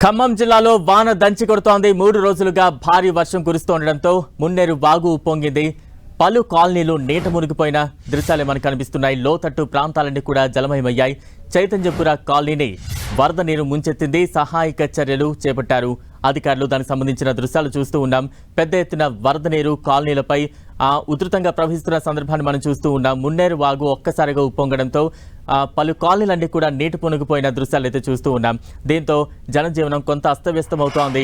ఖమ్మం జిల్లాలో వాన దంచి కొడుతోంది. 3 రోజులుగా భారీ వర్షం కురుస్తుండటంతో మున్నేరు వాగు ఉప్పొంగింది. పలు కాలనీలు నీట మునిగిపోయిన దృశ్యాలే మనకు కనిపిస్తున్నాయి. లోతట్టు ప్రాంతాలన్నీ కూడా జలమయమయ్యాయి. చైతన్యపుర కాలనీని వరద నీరు ముంచెత్తింది. సహాయక చర్యలు చేపట్టారు అధికారులు. దానికి సంబంధించిన దృశ్యాలు చూస్తూ ఉన్నాం. పెద్ద ఎత్తున వరద నీరు కాలనీలపై ఉధృతంగా ప్రవహిస్తున్న సందర్భాన్ని మనం చూస్తూ ఉన్నాం. మున్నేరు వాగు ఒక్కసారిగా ఉప్పొంగడంతో పలు కాలనీలన్నీ కూడా నీటి పొనిగిపోయిన దృశ్యాలు అయితే చూస్తూ ఉన్నాం. దీంతో జనజీవనం కొంత అస్తవ్యస్తమవుతోంది.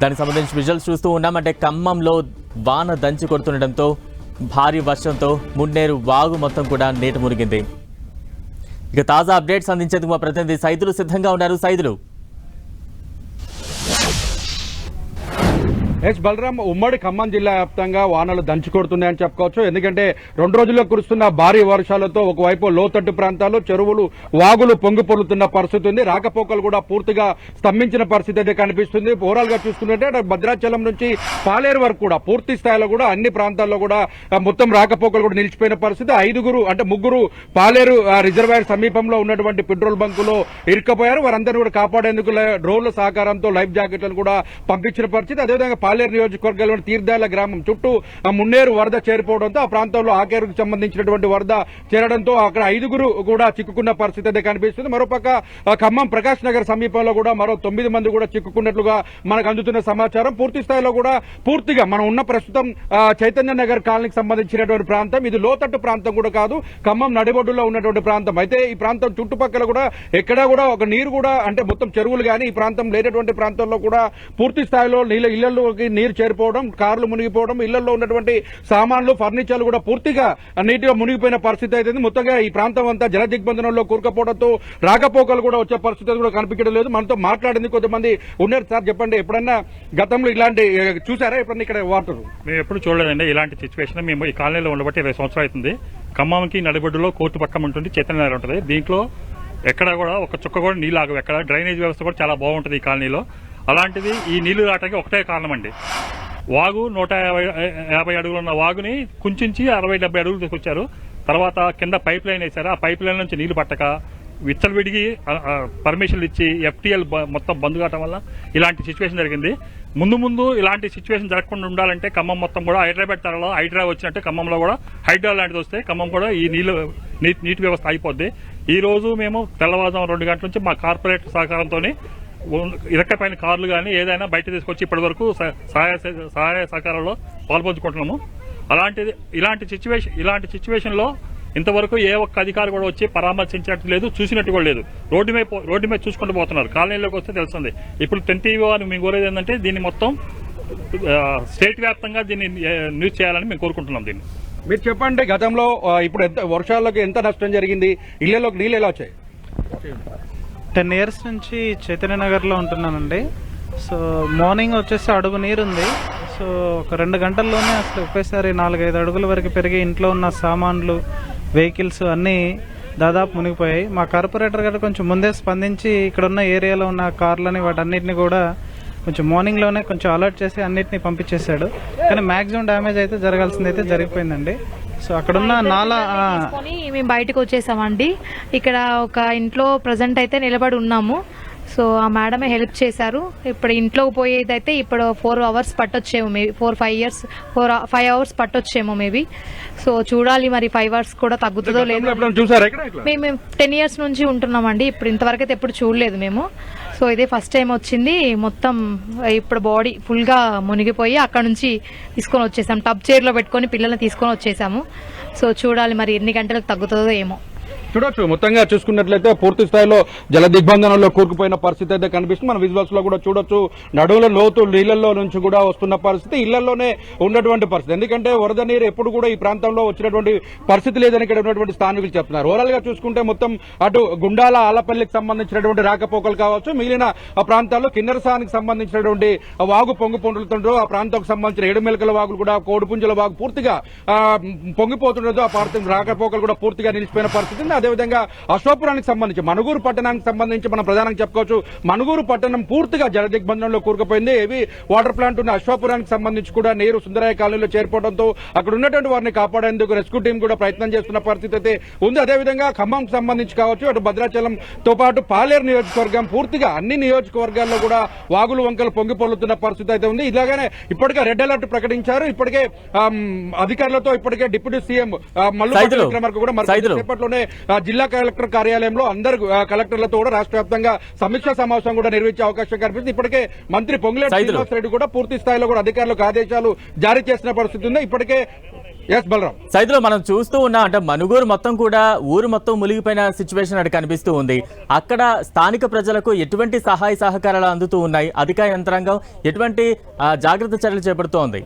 దానికి సంబంధించి విజువల్స్ చూస్తూ ఉన్నాం. అంటే ఖమ్మంలో వాన దంచి కొడుతుండటంతో భారీ వర్షంతో మున్నేరు వాగు మొత్తం కూడా నీట మునిగింది. ఇక తాజా అప్డేట్స్ అందించేందుకు మా ప్రతినిధి సైదులు సిద్ధంగా ఉన్నారు. సైదులు, బలరాం, ఉమ్మడి ఖమ్మం జిల్లా వ్యాప్తంగా వానలు దంచుకొడుతున్నాయని చెప్పుకోవచ్చు. ఎందుకంటే 2 రోజుల్లో కురుస్తున్న భారీ వర్షాలతో ఒకవైపు లోతట్టు ప్రాంతాలు, చెరువులు, వాగులు పొంగి పొర్లుతున్న పరిస్థితి ఉంది. రాకపోకలు కూడా పూర్తిగా స్తంభించిన పరిస్థితి అయితే కనిపిస్తుంది. ఓవరాల్ గా చూసుకుంటే భద్రాచలం నుంచి పాలేరు వరకు కూడా పూర్తి స్థాయిలో కూడా అన్ని ప్రాంతాల్లో కూడా మొత్తం రాకపోకలు కూడా నిలిచిపోయిన పరిస్థితి. ముగ్గురు పాలేరు రిజర్వాయర్ సమీపంలో ఉన్నటువంటి పెట్రోల్ బంకులో ఇరుక్కపోయారు. వారందరూ కూడా కాపాడేందుకు డ్రోన్ల సహకారంతో లైఫ్ జాకెట్లను కూడా పంపించిన పరిస్థితి. అదేవిధంగా పాలేరు నియోజకవర్గంలోని తీర్థాల గ్రామం చుట్టూ మున్నేరు వరద చేరిపోవడంతో ఆ ప్రాంతంలో ఆకేరుకు సంబంధించినటువంటి వరద చేరడంతో అక్కడ 5 కూడా చిక్కుకున్న పరిస్థితి అయితే కనిపిస్తుంది. మరోపక్క ఖమ్మం ప్రకాష్ నగర్ సమీపంలో కూడా మరో 9 మంది కూడా చిక్కుకున్నట్లుగా మనకు అందుతున్న సమాచారం. పూర్తి స్థాయిలో కూడా పూర్తిగా మనం ఉన్న ప్రస్తుతం చైతన్య నగర్ కాలనీకి సంబంధించినటువంటి ప్రాంతం. ఇది లోతట్టు ప్రాంతం కూడా కాదు, ఖమ్మం నడిబొడ్డులో ఉన్నటువంటి ప్రాంతం. అయితే ఈ ప్రాంతం చుట్టుపక్కల కూడా ఎక్కడా కూడా ఒక నీరు కూడా అంటే మొత్తం చెరువులు కానీ ఈ ప్రాంతం లేనటువంటి ప్రాంతంలో కూడా పూర్తి స్థాయిలో ఇళ్లలోకి నీరు చేరిపోవడం, కార్లు మునిగిపోవడం, ఇళ్లలో ఉన్నటువంటి సామాన్లు, ఫర్నిచర్లు కూడా పూర్తిగా నీటిలో మునిగిపోయిన పరిస్థితి అయితే మొత్తంగా ఈ ప్రాంతం అంతా జల దిగ్బంధనంలో కూరుకుపోవడంతో రాకపోకలు కూడా వచ్చే పరిస్థితి కూడా కనిపించడం లేదు. మనతో మాట్లాడింది కొంతమంది ఉన్నారు. సార్ చెప్పండి, ఎప్పుడన్నా గతంలో ఇలాంటి చూసారా? ఎప్పుడన్నా ఇక్కడ వాటర్ మేము ఎప్పుడు చూడలేదండి ఇలాంటి సిచ్యువేషన్. మేము ఈ కాలనీలో ఉండబట్టి 20 సంవత్సరాలు అవుతుంది. ఖమ్మంకి నడిబొడ్డులో కోర్టు పక్కన ఉంటుంది, చైతన్య నగర్ ఉంటుంది. దీంట్లో ఎక్కడ కూడా ఒక చుక్క కూడా నీళ్ళు ఆగవు. ఎక్కడ డ్రైనేజ్ వ్యవస్థ కూడా చాలా బాగుంటుంది ఈ కాలనీలో. అలాంటిది ఈ నీళ్లు రావడానికి ఒకటే కారణం అండి. వాగు 150 అడుగులు ఉన్న వాగుని కుంచించి 60-70 అడుగులు తీసుకొచ్చారు. తర్వాత కింద పైప్ లైన్ వేశారు. ఆ పైప్ లైన్ నుంచి నీళ్లు పట్టక విచ్చలవిడిగి పర్మిషన్లు ఇచ్చి FTL మొత్తం బంద్ కావడం వల్ల ఇలాంటి సిచ్యువేషన్ జరిగింది. ముందు ఇలాంటి సిచ్యువేషన్ జరగకుండా ఉండాలంటే ఖమ్మం మొత్తం కూడా హైదరాబాద్ తరలో హైడ్రా వచ్చినట్టే ఖమ్మంలో కూడా హైడ్రా లాంటిది వస్తే ఖమ్మం కూడా ఈ నీటి వ్యవస్థ అయిపోద్ది. ఈ రోజు మేము తెల్లవారుజాము 2 గంటల నుంచి మా కార్పొరేటర్ సహకారంతో ఇరక్కపైన కార్లు కానీ ఏదైనా బయట తీసుకొచ్చి ఇప్పటి వరకు సహాయ సహకారాల్లో పాల్పంచుకుంటున్నాము. ఇలాంటి సిచ్యువేషన్ లో ఇంతవరకు ఏ ఒక్క అధికారి కూడా వచ్చి పరామర్శించినట్టు లేదు, చూసినట్టు కూడా లేదు. రోడ్డు మీద చూసుకుంటూ పోతున్నారు. కాలనీలోకి వస్తే తెలుస్తుంది. ఇప్పుడు 10TV అని మేము కోరేది ఏంటంటే దీన్ని మొత్తం స్టేట్ వ్యాప్తంగా దీన్ని న్యూస్ చేయాలని మేము కోరుకుంటున్నాం. దీన్ని మీరు చెప్పండి, గతంలో ఇప్పుడు వర్షాలకు ఎంత నష్టం జరిగింది? ఇళ్లలోకి నీళ్ళు ఎలా వచ్చాయి? 10 years నుంచి చైతన్య నగర్లో ఉంటున్నానండి. సో మార్నింగ్ వచ్చేసి అడుగు నీరు ఉంది. సో ఒక 2 గంటల్లోనే అసలు ఒకేసారి 4-5 అడుగుల వరకు పెరిగి ఇంట్లో ఉన్న సామాన్లు, వెహికల్స్ అన్నీ దాదాపు మునిగిపోయాయి. మా కార్పొరేటర్ గారు కొంచెం ముందే స్పందించి ఇక్కడ ఉన్న ఏరియాలో ఉన్న కార్లని వాటన్నిటిని కూడా కొంచెం మార్నింగ్లోనే కొంచెం అలర్ట్ చేసి అన్నిటిని పంపించేశాడు. కానీ మ్యాక్సిమం డ్యామేజ్ అయితే జరగాల్సింది అయితే జరిగిపోయిందండి. సో అక్కడున్న నాలా మేము బయటకు వచ్చేసామండి. ఇక్కడ ఒక ఇంట్లో ప్రజెంట్ అయితే నిలబడి ఉన్నాము. సో ఆ మేడమే హెల్ప్ చేశారు. ఇప్పుడు ఇంట్లోకి పోయేదైతే ఇప్పుడు 4 hours పట్టొచ్చేమో, మేబీ 5 hours పట్టొచ్చేమో మేబీ. సో చూడాలి మరి 5 hours కూడా తగ్గుతుందో లేదో. మేము 10 years నుంచి ఉంటున్నామండి. ఇప్పుడు ఇంతవరకు అయితే ఎప్పుడు చూడలేదు మేము. సో ఇదే ఫస్ట్ టైం వచ్చింది. మొత్తం ఇప్పుడు బాడీ ఫుల్గా మునిగిపోయి అక్కడ నుంచి తీసుకొని వచ్చేసాం. టబ్ చైర్లో పెట్టుకొని పిల్లల్ని తీసుకొని వచ్చేసాము. సో చూడాలి మరి ఎన్ని గంటలకు తగ్గుతుందో ఏమో. చూడొచ్చు, మొత్తంగా చూసుకున్నట్లయితే పూర్తి స్థాయిలో జల దిగ్బంధనంలో కూరుకుపోయిన పరిస్థితి అయితే కనిపిస్తుంది. మన విజువల్స్ లో కూడా చూడొచ్చు, నడువుల లోతు నీళ్లలో నుంచి కూడా వస్తున్న పరిస్థితి, ఇళ్లలోనే ఉన్నటువంటి పరిస్థితి. ఎందుకంటే వరద నీరు ఎప్పుడు కూడా ఈ ప్రాంతంలో వచ్చినటువంటి పరిస్థితి లేదని ఇక్కడ ఉన్నటువంటి స్థానికులు చెప్తున్నారు. ఓవరాల్ గా చూసుకుంటే మొత్తం అటు గుండాల, ఆలపల్లికి సంబంధించినటువంటి రాకపోకలు కావచ్చు, మిగిలిన ఆ ప్రాంతాల్లో కిన్నెరసానికి సంబంధించినటువంటి వాగు పొంగి పొందుతుండో ఆ ప్రాంతానికి సంబంధించిన ఏడుమెలకల వాగులు కూడా, కోడిపుంజల వాగు పూర్తిగా పొంగిపోతుండో ఆ ప్రాంతం రాకపోకలు కూడా పూర్తిగా నిలిచిపోయిన పరిస్థితి. అదేవిధంగా అశోపురానికి సంబంధించి మనుగూరు పట్టణానికి సంబంధించి మనం ప్రధానంగా చెప్పుకోవచ్చు. మనుగూరు పట్టణం పూర్తిగా జల దిగ్బంధంలో కూరుకుపోయింది. హెవీ వాటర్ ప్లాంట్ ఉన్న అశోపురానికి సంబంధించి కూడా నీరు సుందరయ్య కాలనీలో చేరిపోవడంతో అక్కడ ఉన్నటువంటి వారిని కాపాడేందుకు రెస్క్యూ టీం కూడా ప్రయత్నం చేస్తున్న పరిస్థితి అయితే ఉంది. అదేవిధంగా ఖమ్మంకి సంబంధించి కావచ్చు, అటు భద్రాచలంతో పాటు పాలేరు నియోజకవర్గం పూర్తిగా అన్ని నియోజకవర్గాల్లో కూడా వాగులు వంకలు పొంగి పొల్లుతున్న పరిస్థితి అయితే ఉంది. ఇలాగనే ఇప్పటికే రెడ్ అలర్ట్ ప్రకటించారు. ఇప్పటికే అధికారులతో ఇప్పటికే డిప్యూటీ సీఎం మల్లు విక్రమార్క కూడా సేపట్లోనే జిల్లా కలెక్టర్ కార్యాలయంలో అందరు కలెక్టర్లతో కూడా రాష్ట్ర వ్యాప్తంగా సమీక్షా సమావేశం కూడా నిర్వహించే అవకాశం కనిపిస్తుంది. ఇప్పటికే మంత్రి పొంగులేటి శ్రీనివాస్ రెడ్డి కూడా పూర్తి స్థాయిలో కూడా అధికారులకు ఆదేశాలు జారీ చేసిన పరిస్థితి ఉంది. ఇప్పటికే బలరాం సైదులో మనం చూస్తూ ఉన్నాం, అంటే మనుగూరు మొత్తం కూడా ఊరు మొత్తం మునిగిపోయిన సిచ్యువేషన్ అక్కడ కనిపిస్తూ ఉంది. అక్కడ స్థానిక ప్రజలకు ఎటువంటి సహాయ సహకారాలు అందుతూ ఉన్నాయి? అధికార యంత్రాంగం ఎటువంటి జాగ్రత్త చర్యలు చేపడుతోంది?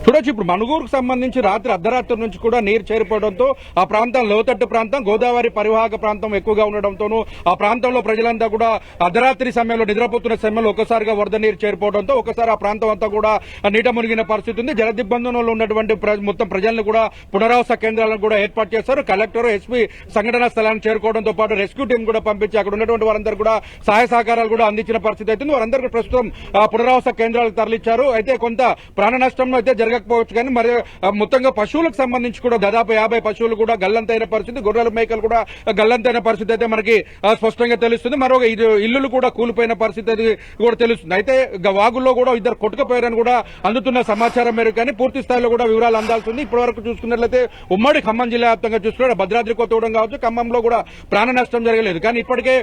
చూడొచ్చు, ఇప్పుడు మనుగూరుకు సంబంధించి రాత్రి అర్ధరాత్రి నుంచి కూడా నీరు చేరిపోవడంతో ఆ ప్రాంతం లోతట్టు ప్రాంతం, గోదావరి పరివాహక ప్రాంతం ఎక్కువగా ఉండడంతోనూ ఆ ప్రాంతంలో ప్రజలంతా కూడా అర్ధరాత్రి సమయంలో నిద్రపోతున్న సమయంలో ఒకసారిగా వరద నీరు చేరిపోవడంతో ఒకసారి ఆ ప్రాంతం అంతా కూడా నీట మునిగిన పరిస్థితి ఉంది. జల దిగ్బంధంలో ఉన్నటువంటి మొత్తం ప్రజలను కూడా పునరావాస కేంద్రాలను కూడా ఏర్పాటు చేశారు. కలెక్టర్, ఎస్పీ సంఘటనా స్థలాన్ని చేరుకోవడంతో పాటు రెస్క్యూ టీం కూడా పంపించి అక్కడ ఉన్నటువంటి వారందరూ కూడా సహాయ సహకారాలు కూడా అందించిన పరిస్థితి అయితే వారందరికీ ప్రస్తుతం పునరావాస కేంద్రాలకు తరలించారు. అయితే కొంత ప్రాణ నష్టంలో అయితే జరగకపోవచ్చు, కానీ మరి మొత్తంగా పశువులకు సంబంధించి కూడా దాదాపు 50 పశువులు కూడా గల్లంతైన పరిస్థితి, గొర్రెల మేకలు కూడా గల్లంతైన పరిస్థితి అయితే మనకి స్పష్టంగా తెలుస్తుంది. మరొక ఇల్లులు కూడా కూలిపోయిన పరిస్థితి కూడా తెలుస్తుంది. అయితే వాగుల్లో కూడా ఇద్దరు కొట్టుకుపోయారని కూడా అందుతున్న సమాచారం మేరకు కానీ పూర్తి స్థాయిలో కూడా వివరాలు అందాల్సింది. ఇప్పటి వరకు చూసుకున్నట్లయితే ఉమ్మడి ఖమ్మం జిల్లా వ్యాప్తంగా చూసుకున్న భద్రాద్రి కొత్తగూడెం కావచ్చు, ఖమ్మంలో కూడా ప్రాణ నష్టం జరగలేదు. కానీ ఇప్పటికే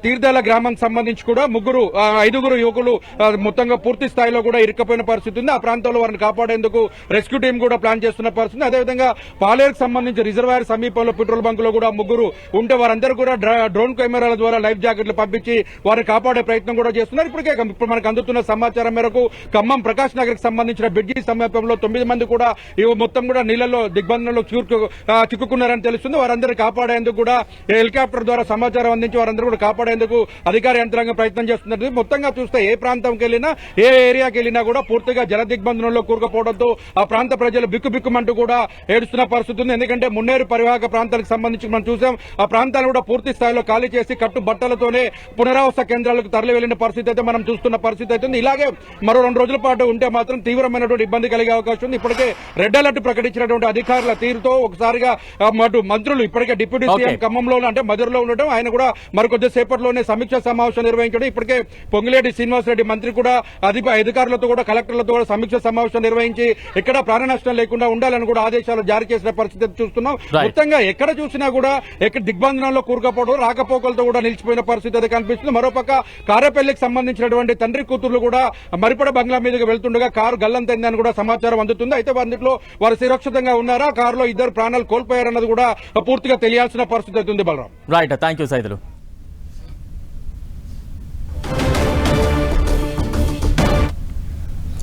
తీర్థాల గ్రామానికి సంబంధించి కూడా 5 యువకులు మొత్తంగా పూర్తి స్థాయిలో కూడా ఇరుక్కుపోయిన పరిస్థితి ఉంది. ఆ ప్రాంతంలో వారిని కాపాడేందుకు రెస్క్యూ టీం కూడా ప్లాన్ చేస్తున్న పరిస్థితి. అదేవిధంగా పాలేరుకు సంబంధించి రిజర్వాయర్ సమీపంలో పెట్రోల్ బంకులో కూడా 3 ఉంటే వారందరూ కూడా డ్రోన్ కెమెరాల ద్వారా లైఫ్ జాకెట్లు పంపించి వారిని కాపాడే ప్రయత్నం కూడా చేస్తున్నారు. ఇప్పుడు మనకు అందుతున్న సమాచారం మేరకు ఖమ్మం ప్రకాష్ నగర్ కి సంబంధించిన బ్రిడ్జి సమీపంలో 9 మంది కూడా మొత్తం కూడా నీళ్లలో దిగ్బంధంలో చిక్కుకున్నారని తెలుస్తుంది. వారందరినీ కాపాడేందుకు కూడా హెలికాప్టర్ ద్వారా సమాచారం అందించి వారందరూ కూడా కాపాడేందుకు అధికార యంత్రాంగం ప్రయత్నం చేస్తున్నారు. మొత్తంగా చూస్తే ఏ ప్రాంతంకి వెళ్ళినా, ఏ ఏరియాకి వెళ్ళినా కూడా పూర్తిగా జల దిగ్బంధనంలో కూరుకుపోవడంతో ఆ ప్రాంత ప్రజలు బిక్కుబిక్కుమంటూ కూడా ఏడుస్తున్న పరిస్థితి ఉంది. ఎందుకంటే మున్నేరు పరివాహక ప్రాంతాలకు సంబంధించి మనం చూసాం, ఆ ప్రాంతాలను కూడా పూర్తి స్థాయిలో ఖాళీ చేసి కట్టు బట్టలతోనే పునరావాస కేంద్రాలకు తరలి వెళ్లిన పరిస్థితి అయితే మనం చూస్తున్న పరిస్థితి అయితే ఉంది. ఇలాగే మరో 2 రోజుల పాటు ఉంటే మాత్రం తీవ్రమైనటువంటి ఇబ్బంది కలిగే అవకాశం ఉంది. ఇప్పటికే రెడ్ అలర్ట్ ప్రకటించినటువంటి అధికారుల తీరుతో ఒకసారిగా మంత్రులు ఇప్పటికే డిప్యూటీ సీఎం ఖమ్మంలో అంటే మధురలో ఉండటం, ఆయన కూడా మరికొద్ది సేపట్లోనే సమీక్షా సమావేశం నిర్వహించడం, ఇప్పటికే పొంగులేటి శ్రీనివాస్ రెడ్డి మంత్రి కూడా అధికారులతో కూడా కలెక్టర్లతో కూడా సమీక్షా సమావేశం నిర్వహించి ఎక్కడ ప్రాణ నష్టం లేకుండా ఉండాలని కూడా ఆదేశాలు జారీ చేసిన పరిస్థితి చూస్తున్నాం. మొత్తంగా ఎక్కడ చూసినా కూడా దిగ్బంధనంలో కూరుకపోవడం, రాకపోకలతో కూడా నిలిచిపోయిన పరిస్థితి అయితే కనిపిస్తుంది. మరోపక్క కారేపల్లికి సంబంధించినటువంటి తండ్రి కూతుర్లు కూడా మరిపడ బంగ్లా మీదుగా వెళ్తుండగా కారు గల్లంతైందని కూడా సమాచారం అందుతుంది. అయితే వారిలో వారు సురక్షితంగా ఉన్నారా, కారులో 2 ప్రాణాలు కోల్పోయారన్నది కూడా పూర్తిగా తెలియాల్సిన పరిస్థితి అవుతుంది. Balaram, right, thank you Saidulu.